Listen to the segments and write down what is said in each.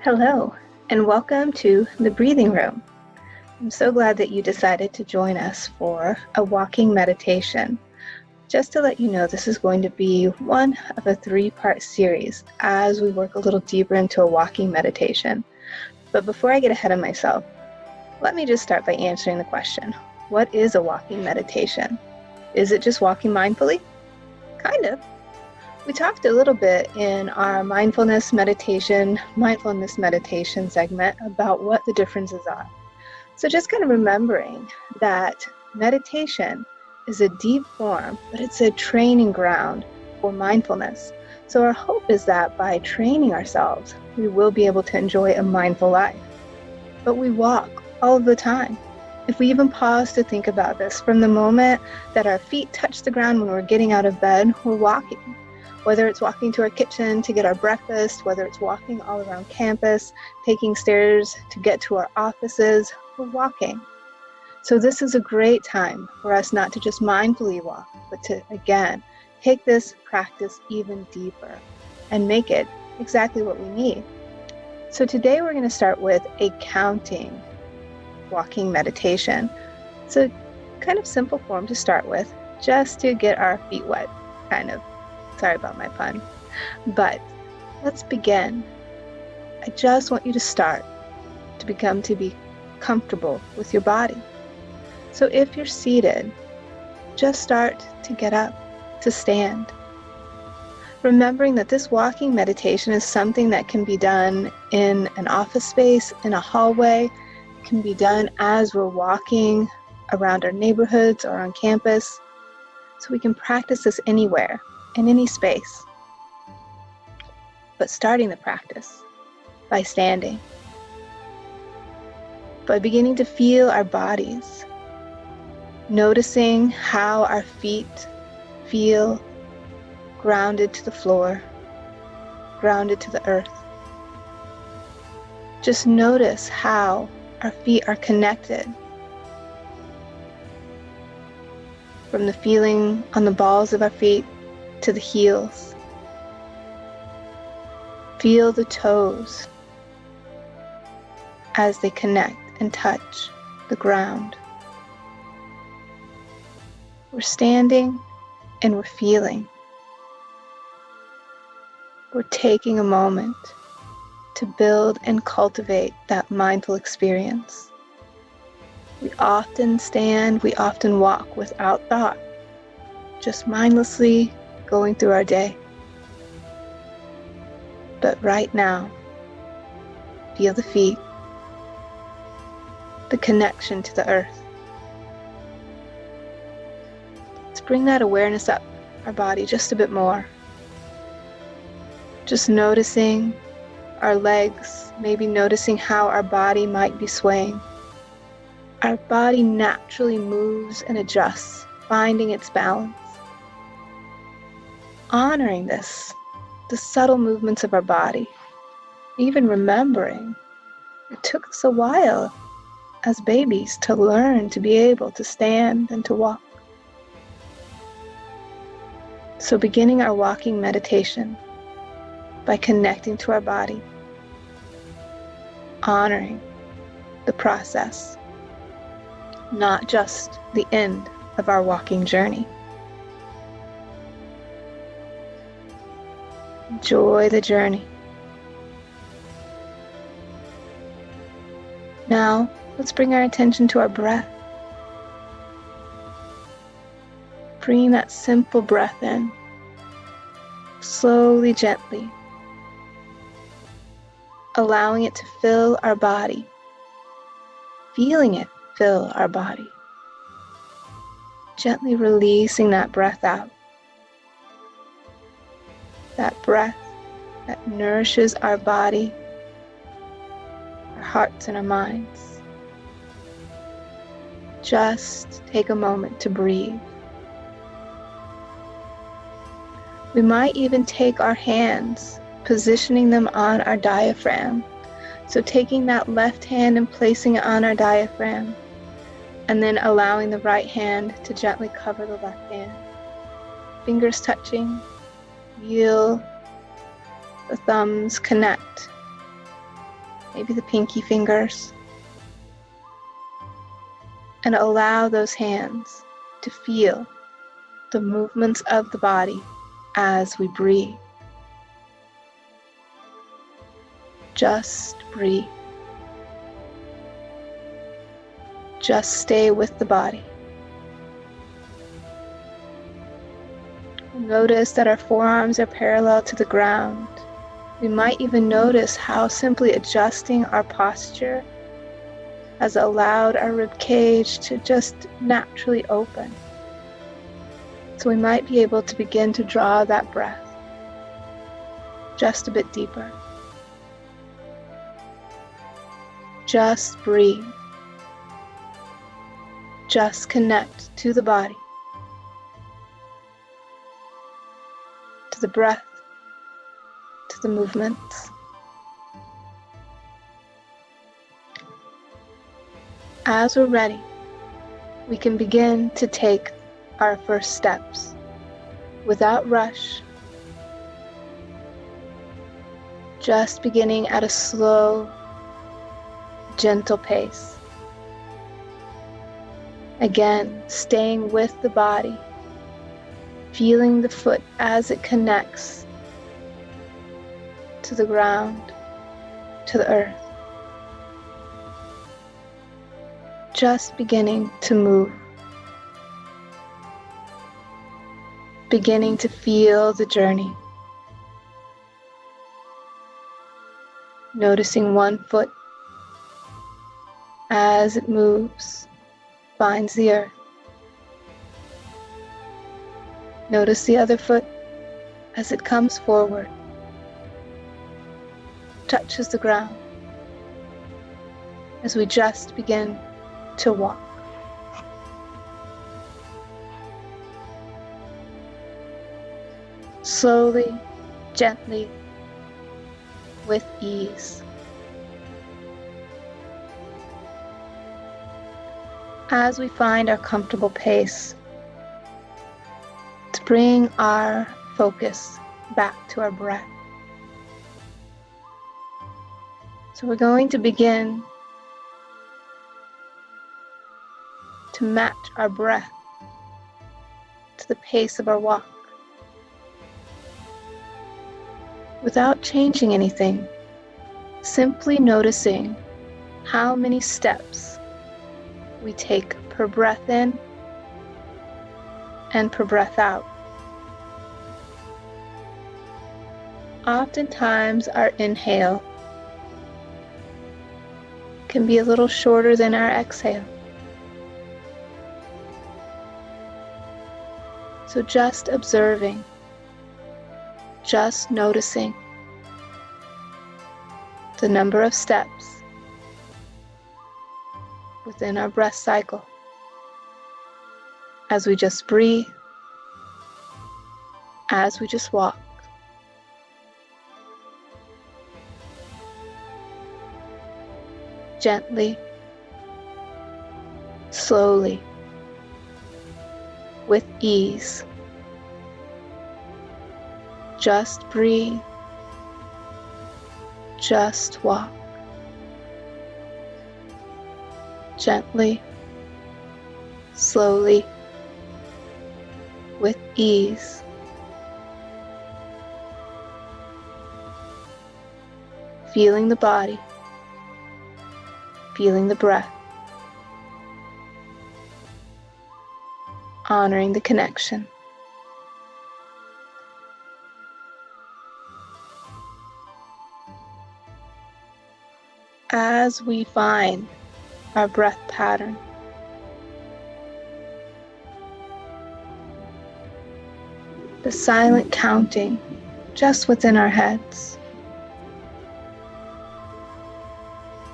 Hello, and welcome to the Breathing Room. I'm so glad that you decided to join us for a walking meditation. Just to let you know, this is going to be one of a 3-part series as we work a little deeper into a walking meditation. But before I get ahead of myself, let me just start by answering the question, what is a walking meditation? Is it just walking mindfully? Kind of. We talked a little bit in our mindfulness meditation segment about what the differences are. So just kind of remembering that meditation is a deep form, but it's a training ground for mindfulness. So our hope is that by training ourselves, we will be able to enjoy a mindful life. But we walk all of the time. If we even pause to think about this, from the moment that our feet touch the ground when we're getting out of bed, we're walking. Whether it's walking to our kitchen to get our breakfast, whether it's walking all around campus, taking stairs to get to our offices, we're walking. So this is a great time for us not to just mindfully walk, but to, again, take this practice even deeper and make it exactly what we need. So today we're going to start with a counting walking meditation. It's a kind of simple form to start with, just to get our feet wet, kind of. Sorry about my pun. But let's begin. I just want you to start to be comfortable with your body. So if you're seated, just start to get up, to stand. Remembering that this walking meditation is something that can be done in an office space, in a hallway. It can be done as we're walking around our neighborhoods or on campus. So we can practice this anywhere, in any space. But starting the practice by standing, by beginning to feel our bodies, noticing how our feet feel grounded to the floor, grounded to the earth. Just notice how our feet are connected, from the feeling on the balls of our feet to the heels. Feel the toes as they connect and touch the ground. We're standing and we're feeling. We're taking a moment to build and cultivate that mindful experience. We often stand, we often walk without thought, just mindlessly going through our day. But right now, feel the feet, the connection to the earth. Let's bring that awareness up our body just a bit more. Just noticing our legs, maybe noticing how our body might be swaying. Our body naturally moves and adjusts, finding its balance. Honoring this, the subtle movements of our body, even remembering it took us a while as babies to learn to be able to stand and to walk. So beginning our walking meditation by connecting to our body, honoring the process, not just the end of our walking journey. Enjoy the journey. Now, let's bring our attention to our breath. Bring that simple breath in, slowly, gently, allowing it to fill our body, feeling it fill our body. Gently releasing that breath out. That breath that nourishes our body, our hearts and our minds. Just take a moment to breathe. We might even take our hands, positioning them on our diaphragm. So taking that left hand and placing it on our diaphragm, and then allowing the right hand to gently cover the left hand. Fingers touching, feel the thumbs connect. maybe the pinky fingers, and allow those hands to feel the movements of the body as we breathe. Just breathe. Just stay with the body. Notice that our forearms are parallel to the ground. We might even notice how simply adjusting our posture has allowed our rib cage to just naturally open. So we might be able to begin to draw that breath just a bit deeper. Just breathe. Just connect to the body, to the breath, to the movements. As we're ready, we can begin to take our first steps without rush, just beginning at a slow, gentle pace. Again, staying with the body, feeling the foot as it connects to the ground, to the earth. Just beginning to move, beginning to feel the journey. Noticing one foot as it moves, finds the earth. Notice the other foot as it comes forward, touches the ground, as we just begin to walk. Slowly, gently, with ease. As we find our comfortable pace, to bring our focus back to our breath. So we're going to begin to match our breath to the pace of our walk without changing anything, simply noticing how many steps we take per breath in and per breath out. Oftentimes our inhale can be a little shorter than our exhale. So just observing, just noticing the number of steps within our breath cycle as we just breathe, as we just walk. Gently, slowly, with ease. Just breathe, just walk. Gently, slowly, with ease. Feeling the body, feeling the breath, honoring the connection. As we find our breath pattern, the silent counting just within our heads.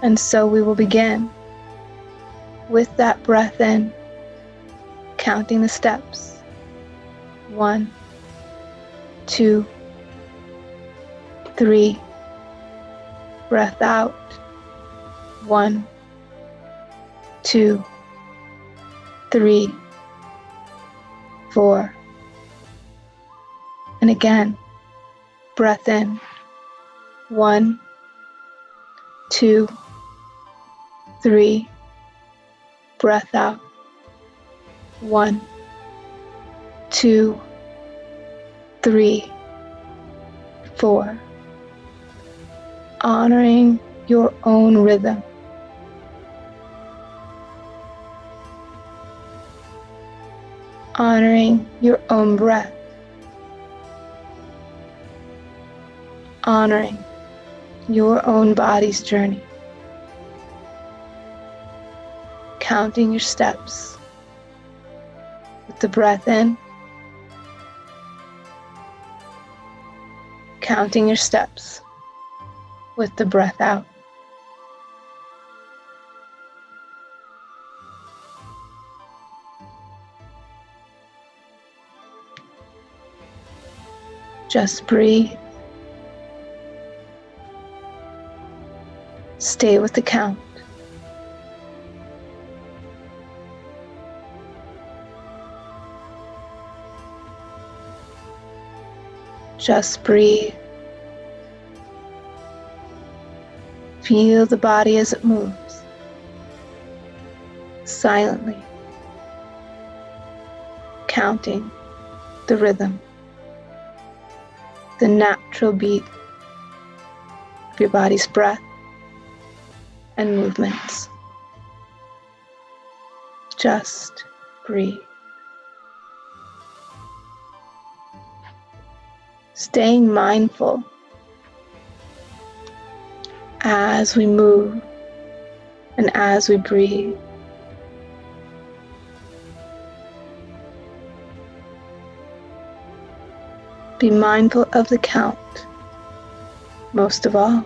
And so we will begin with that breath in, counting the steps. 1, 2, 3. Breath out. 1, 2, 3, 4. And again, breath in. 1, 2, 3, breath out. 1, 2, 3, 4. Honoring your own rhythm. Honoring your own breath. Honoring your own body's journey. Counting your steps with the breath in. Counting your steps with the breath out. Just breathe. Stay with the count. Just breathe. Feel the body as it moves, silently, counting the rhythm, the natural beat of your body's breath and movements. Just breathe. Staying mindful as we move and as we breathe. Be mindful of the count, most of all.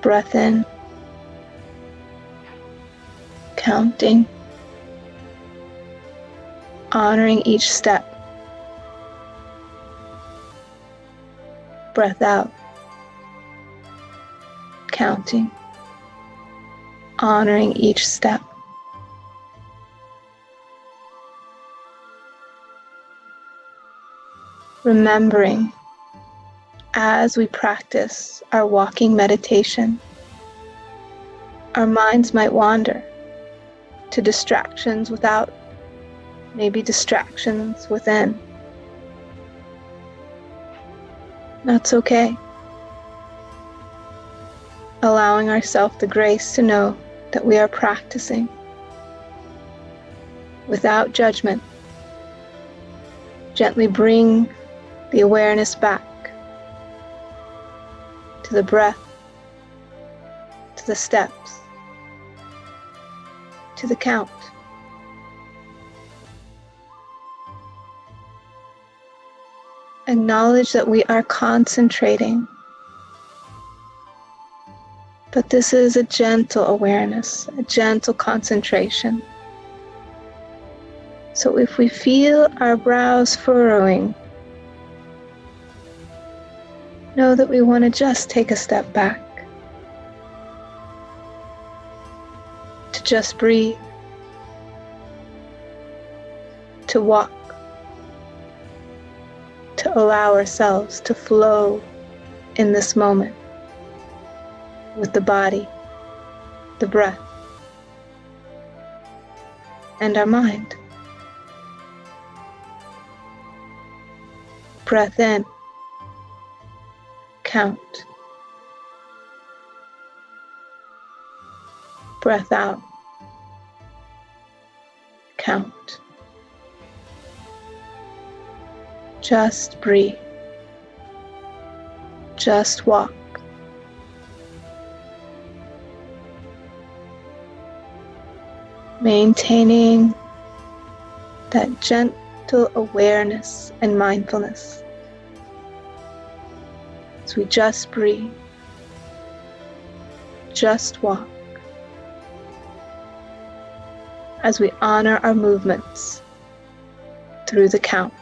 Breath in, counting, honoring each step. Breath out, counting, honoring each step. Remembering as we practice our walking meditation, our minds might wander to distractions without, maybe distractions within. That's okay. Allowing ourselves the grace to know that we are practicing without judgment. Gently bring the awareness back to the breath, to the steps, to the count. Acknowledge that we are concentrating, but this is a gentle awareness, a gentle concentration. So if we feel our brows furrowing, know that we want to just take a step back, to just breathe, to walk, to allow ourselves to flow in this moment with the body, the breath, and our mind. Breath in, count. Breath out, count. Just breathe. Just walk. Maintaining that gentle awareness and mindfulness as we just breathe, just walk, as we honor our movements through the count.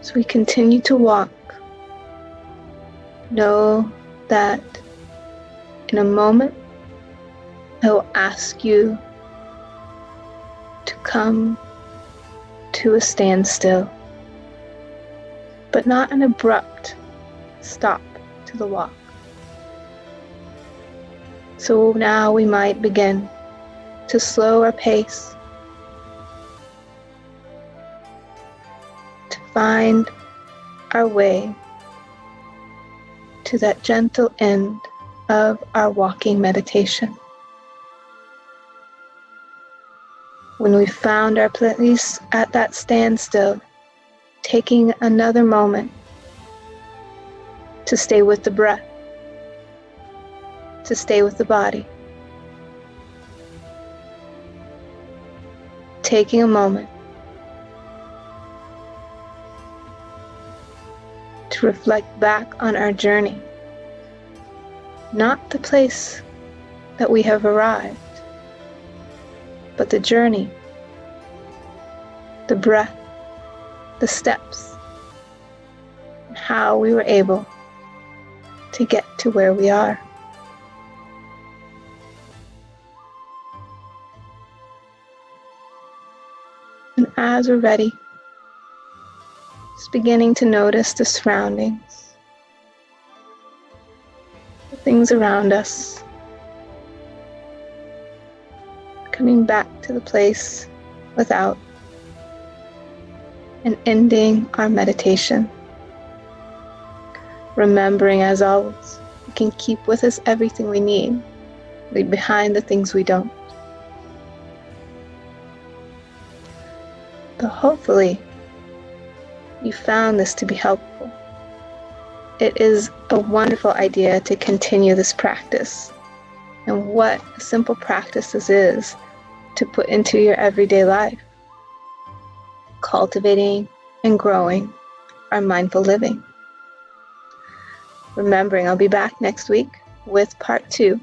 As we continue to walk, know that in a moment, I will ask you to come to a standstill, but not an abrupt stop to the walk. So now we might begin to slow our pace, to find our way to that gentle end of our walking meditation. When we found our place at that standstill, taking another moment to stay with the breath, to stay with the body. Taking a moment to reflect back on our journey, not the place that we have arrived, but the journey, the breath, the steps, and how we were able to get to where we are. And as we're ready, just beginning to notice the surroundings, the things around us, coming back to the place without, and ending our meditation. Remembering, as always, we can keep with us everything we need, leave behind the things we don't. But hopefully, you found this to be helpful. It is a wonderful idea to continue this practice. And what a simple practice this is to put into your everyday life, cultivating and growing our mindful living. Remembering, I'll be back next week with part 2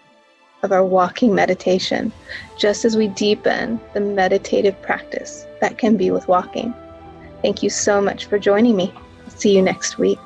of our walking meditation, just as we deepen the meditative practice that can be with walking. Thank you so much for joining me. I'll see you next week.